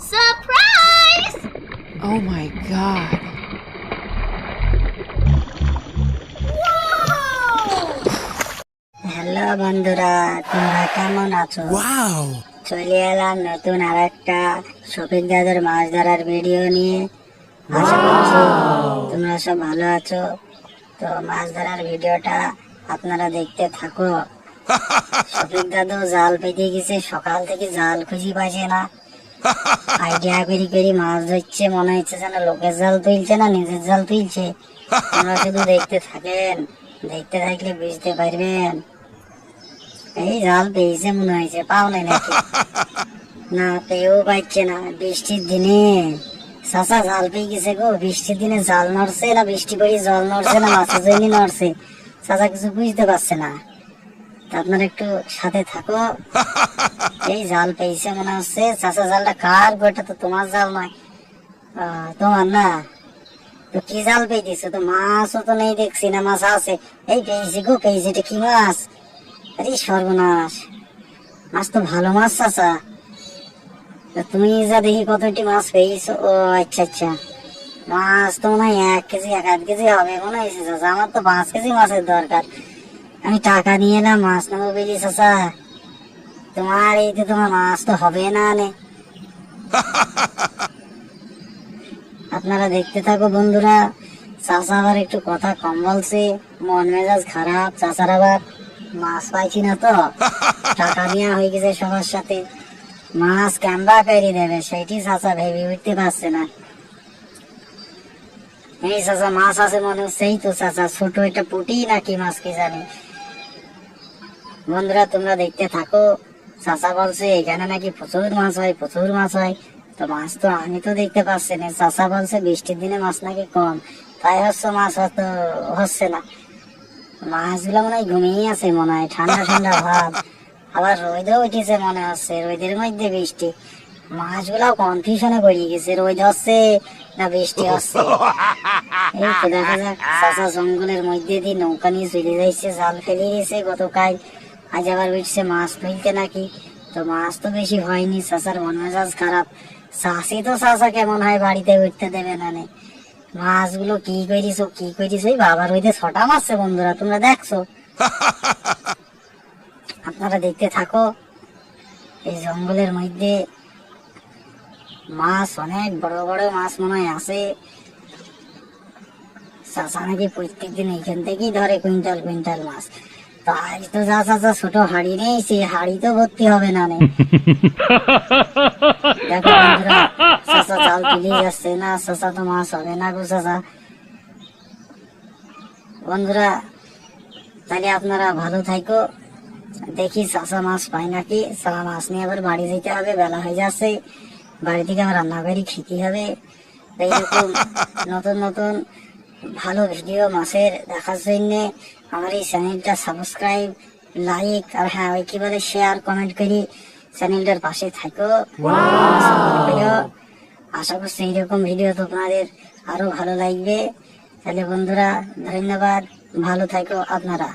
Surprise! Oh my god. Hello বন্ধুরা, তোমরা কেমন আছো? চলে এলাম নতুন আর একটা শফিক দাদার মাছ ধরার ভিডিও নিয়ে। আশা করছি তোমরা সব ভালো আছো। তো মাছ ধরার ভিডিওটা আপনারা দেখতে থাকো। শফিক দাদু জাল পেতে গেছে, সকাল থেকে জাল খুঁজে পাইছে না। আইডিয়া করি করি মাছ ধরছে, মনে হচ্ছে যেন লোকের জাল তুলছে না নিজের জাল তুলছে। তোমরা শুধু দেখতে থাকেন, দেখতে থাকলে বুঝতে পারবেন। এই জাল পেয়েছে মনে হয়েছে, পাও নাই নাকি? না, পেয়েও পাচ্ছে না বৃষ্টির দিনে। চাচা জাল পেয়ে গেছে গো। বৃষ্টির দিনে জাল নড়ছে না বৃষ্টি পড়ে জল নড়ছে না মাছের জন্য নড়ছে, চাচা কিছু বুঝতে পারছে না। তা আপনারা একটু সাথে থাকো। এই জাল পেয়েছে মনে হচ্ছে। চাচা জালটা কার গো? এটা তো তোমার জাল নয়। তোমার না? তো কি জাল পেয়েছে? তো মাছও তো নেই দেখছি না। মাছ আছে? এই পেয়েছি গো, পেয়েছি। এটা কি মাছ? আরে সর্বনাশ, মাছ তো ভালো মাছ চাচা। তুমি যা দেখি কতটি মাছ পেয়েছো। ও আচ্ছা আচ্ছা, মাছ তো মনে হয় 1 কেজি 1.5 কেজি হবে মনে হয়েছে চাচা। আমার তো 5 কেজি মাছের দরকার। আমি টাকা নিয়ে এলাম মাছ নেবো বলি চাচা। তোমার এই তো তোমার মাছ তো হবে না নে। আপনারা দেখতে থাকো বন্ধুরা। চাচা আবার একটু কথা কম বলছে, মন মেজাজ খারাপ চাচার আবার। মাছ পাইছি না তো, টাকা নেওয়া হয়ে গেছে সবার সাথে। মাছ ক্যাম্বা করে দেবে সেইটি চাচা ভেবে উঠতে পারছে না। এই চাচা মাছ আছে মনে হচ্ছে। এই তো চাচা ছোট একটা পুঁটি নাকি মাছ কি জানি। বন্ধুরা তোমরা দেখতে থাকো। চাচা বলছে এখানে নাকি প্রচুর মাছ হয়, প্রচুর মাছ হয়। তো মাছ তো আমি তো দেখতে পাচ্ছি না। চাচা বলছে বৃষ্টির দিনে মাছ নাকি কম, তাই হচ্ছে মাছ হয়তো হচ্ছে না। মাছগুলো মনে হয় ঘুমিয়ে আছে মনে হয়, ঠান্ডা ঠান্ডা ভাব। আবার রোদও উঠেছে মনে হচ্ছে, রোদের মধ্যে বৃষ্টি। মাছগুলাও কনফিউশনে পড়ে গেছে, রোদ হচ্ছে না বৃষ্টি হচ্ছে। এই তো দেখা যাক। চাচা জঙ্গলের মধ্যে দিয়ে নৌকা নিয়ে চলে যাইছে, জাল ফেলে দিয়েছে গতকাল। আজ আবার উঠছে মাছ তুলতে নাকি। তো মাছ তো বেশি হয়নি, চাচার মন মেজাজ খারাপ। চাষি তো চাচা কেমন হয় বাড়িতে উঠতে দেবে না নে। মাছগুলো কি করিস কি করিস? ওই বাবার হইতে ছটা মারছে বন্ধুরা, তোমরা দেখছো? আপনারা দেখতে থাকো। এই জঙ্গলের মধ্যে মাছ অনেক বড় বড় মাছ মনে হয় আছে। চাচা নাকি প্রত্যেকদিন এইখান থেকেই ধরে কুইন্টাল কুইন্টাল মাছ। তো আজ তো যা চাচা ছোট হাড়ি নিয়েছি, হাড়ি তো ভর্তি হবে না নে। দেখো বন্ধুরা, চাচা জাল তুলে যাচ্ছে না। চাচা তো মাছ হবে না গো চাচা। বন্ধুরা তাহলে আপনারা ভালো থাকো। দেখি চাচা মাছ পায় নাকি। চাচা মাছ নিয়ে আবার বাড়ি যেতে হবে, বেলা হয়ে যাচ্ছে। বাড়ি থেকে আবার রান্না করে খেতে হবে। এইরকম নতুন নতুন ভালো ভিডিও মাছের দেখার জন্য আমার এই চ্যানেলটা সাবস্ক্রাইব, লাইক আর হ্যাঁ ওই কি বলে শেয়ার কমেন্ট করি চ্যানেলটার পাশে থাকো। আশা করছি এইরকম ভিডিও তোমাদের আরো ভালো লাগবে। তাহলে বন্ধুরা ধন্যবাদ, ভালো থাকো আপনারা।